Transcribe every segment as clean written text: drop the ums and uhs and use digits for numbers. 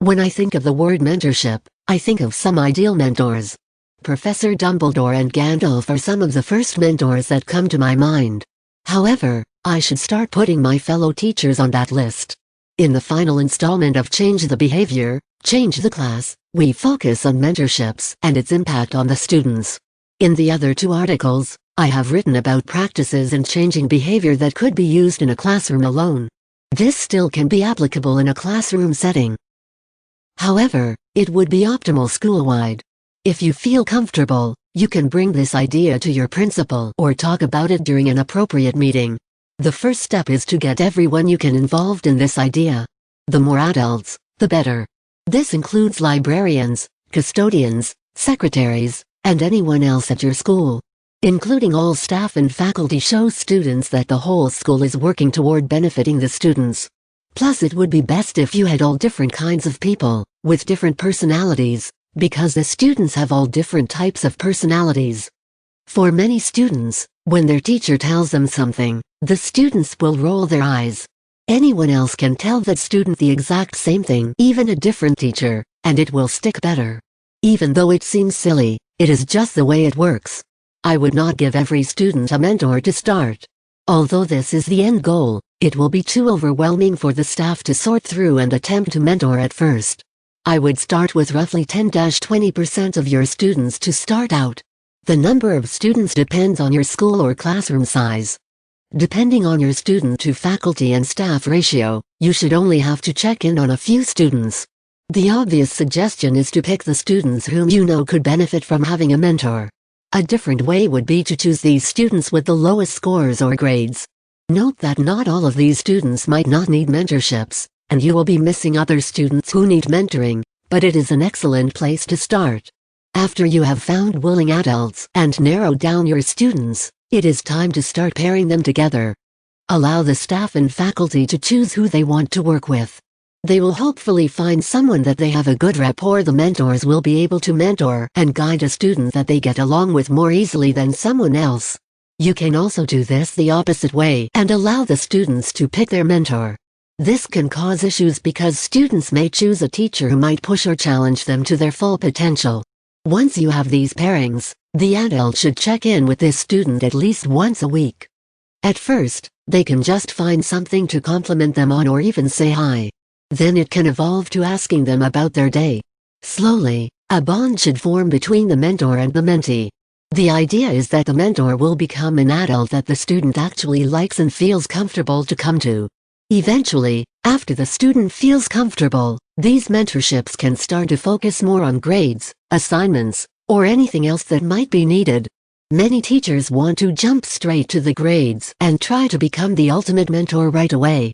When I think of the word mentorship, I think of some ideal mentors. Professor Dumbledore and Gandalf are some of the first mentors that come to my mind. However, I should start putting my fellow teachers on that list. In the final installment of Change the Behavior, Change the Class, we focus on mentorships and its impact on the students. In the other two articles, I have written about practices in changing behavior that could be used in a classroom alone. This still can be applicable in a classroom setting. However, it would be optimal school-wide. If you feel comfortable, you can bring this idea to your principal or talk about it during an appropriate meeting. The first step is to get everyone you can involved in this idea. The more adults, the better. This includes librarians, custodians, secretaries, and anyone else at your school. Including all staff and faculty shows students that the whole school is working toward benefiting the students. Plus, it would be best if you had all different kinds of people, with different personalities, because the students have all different types of personalities. For many students, when their teacher tells them something, the students will roll their eyes. Anyone else can tell that student the exact same thing, even a different teacher, and it will stick better. Even though it seems silly, it is just the way it works. I would not give every student a mentor to start. Although this is the end goal, it will be too overwhelming for the staff to sort through and attempt to mentor at first. I would start with roughly 10–20% of your students to start out. The number of students depends on your school or classroom size. Depending on your student to faculty and staff ratio, you should only have to check in on a few students. The obvious suggestion is to pick the students whom you know could benefit from having a mentor. A different way would be to choose these students with the lowest scores or grades. Note that not all of these students might not need mentorships, and you will be missing other students who need mentoring, but it is an excellent place to start. After you have found willing adults and narrowed down your students, it is time to start pairing them together. Allow the staff and faculty to choose who they want to work with. They will hopefully find someone that they have a good rapport. The mentors will be able to mentor and guide a student that they get along with more easily than someone else. You can also do this the opposite way and allow the students to pick their mentor. This can cause issues because students may choose a teacher who might push or challenge them to their full potential. Once you have these pairings, the adult should check in with this student at least once a week. At first, they can just find something to compliment them on or even say hi. Then it can evolve to asking them about their day. Slowly, a bond should form between the mentor and the mentee. The idea is that the mentor will become an adult that the student actually likes and feels comfortable to come to. Eventually, after the student feels comfortable, these mentorships can start to focus more on grades, assignments, or anything else that might be needed. Many teachers want to jump straight to the grades and try to become the ultimate mentor right away.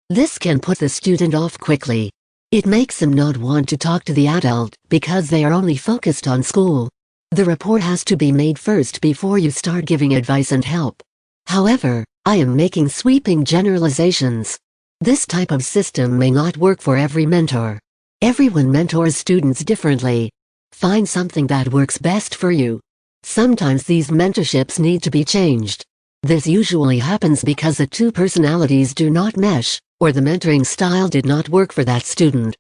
This can put the student off quickly. It makes them not want to talk to the adult because they are only focused on school. The rapport has to be made first before you start giving advice and help. However, I am making sweeping generalizations. This type of system may not work for every mentor. Everyone mentors students differently. Find something that works best for you. Sometimes these mentorships need to be changed. This usually happens because the two personalities do not mesh, or the mentoring style did not work for that student.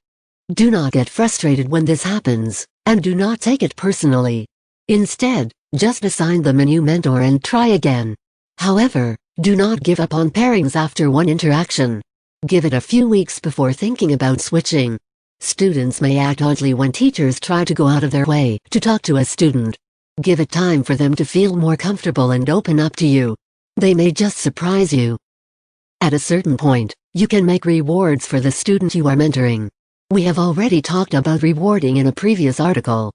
Do not get frustrated when this happens, and do not take it personally. Instead, just assign them a new mentor and try again. However, do not give up on pairings after one interaction. Give it a few weeks before thinking about switching. Students may act oddly when teachers try to go out of their way to talk to a student. Give it time for them to feel more comfortable and open up to you. They may just surprise you. At a certain point, you can make rewards for the student you are mentoring. We have already talked about rewarding in a previous article.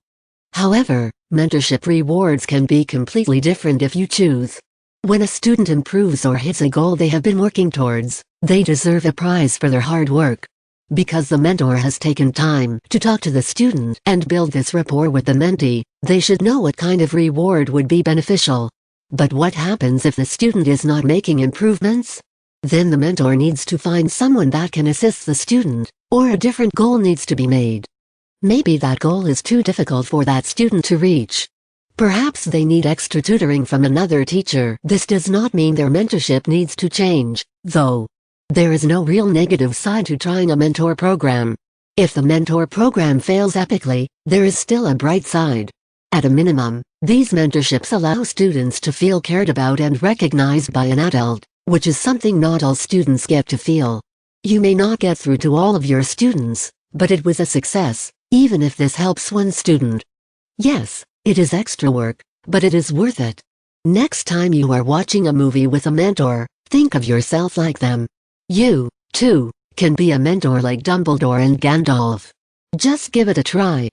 However, mentorship rewards can be completely different if you choose. When a student improves or hits a goal they have been working towards, they deserve a prize for their hard work. Because the mentor has taken time to talk to the student and build this rapport with the mentee, they should know what kind of reward would be beneficial. But what happens if the student is not making improvements? Then the mentor needs to find someone that can assist the student, or a different goal needs to be made. Maybe that goal is too difficult for that student to reach. Perhaps they need extra tutoring from another teacher. This does not mean their mentorship needs to change, though. There is no real negative side to trying a mentor program. If the mentor program fails epically, there is still a bright side. At a minimum, these mentorships allow students to feel cared about and recognized by an adult, which is something not all students get to feel. You may not get through to all of your students, but it was a success, even if this helps one student. Yes, it is extra work, but it is worth it. Next time you are watching a movie with a mentor, think of yourself like them. You, too, can be a mentor like Dumbledore and Gandalf. Just give it a try.